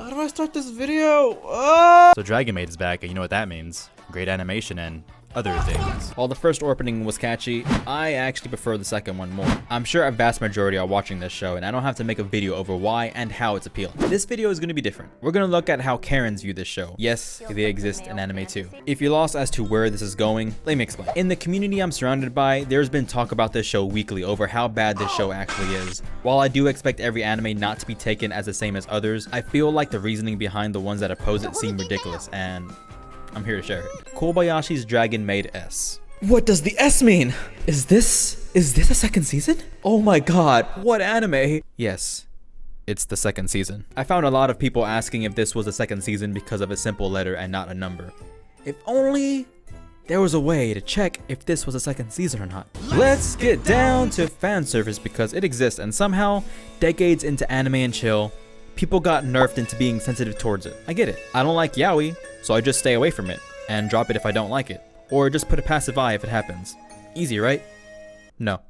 How do I start this video? Ah! So Dragon Maid is back, and you know what that means. Great animation and other things. While the first opening was catchy, I actually prefer the second one more. I'm sure a vast majority are watching this show, and I don't have to make a video over why and how it's appealing. This video is going to be different. We're going to look at how Karens view this show. Yes, they exist in anime too. If you're lost as to where this is going, let me explain. In the community I'm surrounded by, there's been talk about this show weekly over how bad this show actually is. While I do expect every anime not to be taken as the same as others, I feel like the reasoning behind the ones that oppose it seem ridiculous, and I'm here to share it. Kobayashi's Dragon Maid S. What does the S mean? Is this a second season? Oh my god, what anime? Yes, it's the second season. I found a lot of people asking if this was a second season because of a simple letter and not a number. If only there was a way to check if this was a second season or not. Let's get down to fan service because it exists, and somehow, decades into anime and chill, people got nerfed into being sensitive towards it. I get it. I don't like yaoi, so I just stay away from it and drop it if I don't like it. Or just put a passive eye if it happens. Easy, right? No.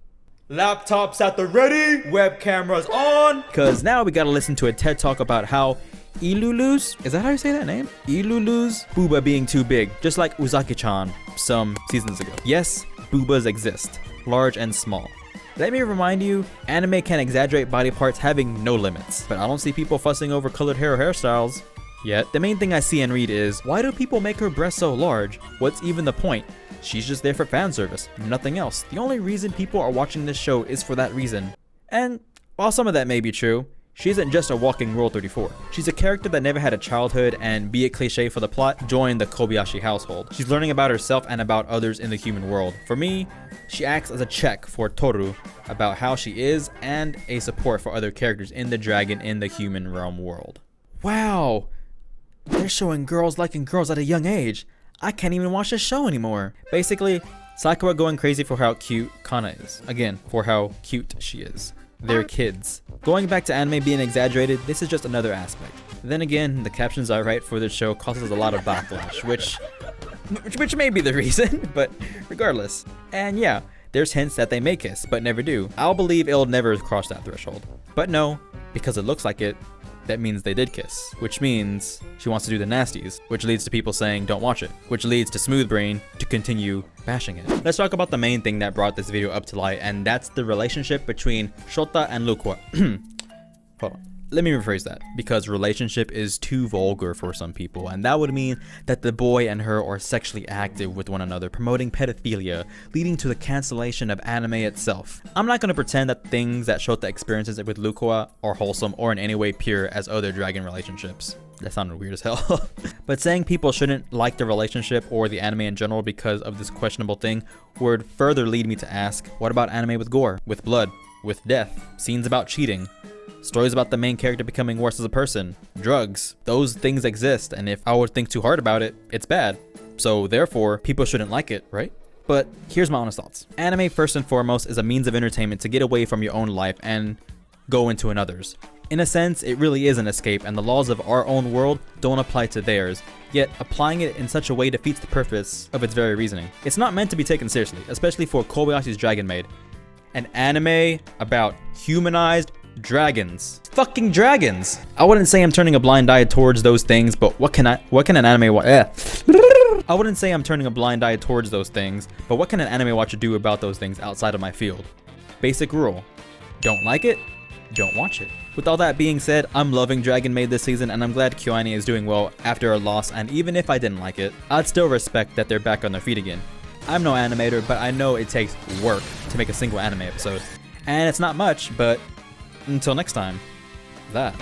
Laptops at the ready, web cameras on. Cause now we gotta listen to a TED talk about how Illus, is that how you say that name? Illus booba being too big, just like Uzaki-chan some seasons ago. Yes, boobas exist, large and small. Let me remind you, anime can exaggerate body parts having no limits, but I don't see people fussing over colored hair or hairstyles yet. The main thing I see and read is, why do people make her breasts so large? What's even the point? She's just there for fan service, nothing else. The only reason people are watching this show is for that reason. And while some of that may be true, she isn't just a walking Rule 34. She's a character that never had a childhood and, be it cliche for the plot, joined the Kobayashi household. She's learning about herself and about others in the human world. For me, she acts as a check for Toru about how she is and a support for other characters in the dragon in the human realm world. Wow! They're showing girls liking girls at a young age. I can't even watch this show anymore. Basically, Sakura going crazy for how cute Kana is. Again, for how cute she is. They're kids. Going back to anime being exaggerated, this is just another aspect. Then again, the captions I write for this show causes a lot of backlash, which may be the reason, but regardless. And yeah, there's hints that they may kiss, but never do. I'll believe it'll never cross that threshold. But no, because it looks like it, that means they did kiss, which means she wants to do the nasties, which leads to people saying don't watch it, which leads to Smooth Brain to continue bashing it. Let's talk about the main thing that brought this video up to light, and that's the relationship between Shota and Lukua. Hold on. Let me rephrase that, because relationship is too vulgar for some people, and that would mean that the boy and her are sexually active with one another, promoting pedophilia, leading to the cancellation of anime itself. I'm not going to pretend that things that Shota experiences with Lukua are wholesome or in any way pure as other dragon relationships. That sounded weird as hell. But saying people shouldn't like the relationship or the anime in general because of this questionable thing would further lead me to ask, what about anime with gore, with blood, with death, scenes about cheating? Stories about the main character becoming worse as a person, drugs, those things exist, and if I would think too hard about it, it's bad. So therefore, people shouldn't like it, right? But here's my honest thoughts. Anime, first and foremost, is a means of entertainment to get away from your own life and go into another's. In a sense, it really is an escape, and the laws of our own world don't apply to theirs, yet applying it in such a way defeats the purpose of its very reasoning. It's not meant to be taken seriously, especially for Kobayashi's Dragon Maid, an anime about humanized dragons. Fucking dragons. I wouldn't say I'm turning a blind eye towards those things, but what can an anime I wouldn't say I'm turning a blind eye towards those things, but what can an anime watcher do about those things outside of my field? Basic rule. Don't like it? Don't watch it. With all that being said, I'm loving Dragon Maid this season, and I'm glad KyoAni is doing well after a loss, and even if I didn't like it, I'd still respect that they're back on their feet again. I'm no animator, but I know it takes work to make a single anime episode. And it's not much, but until next time, that.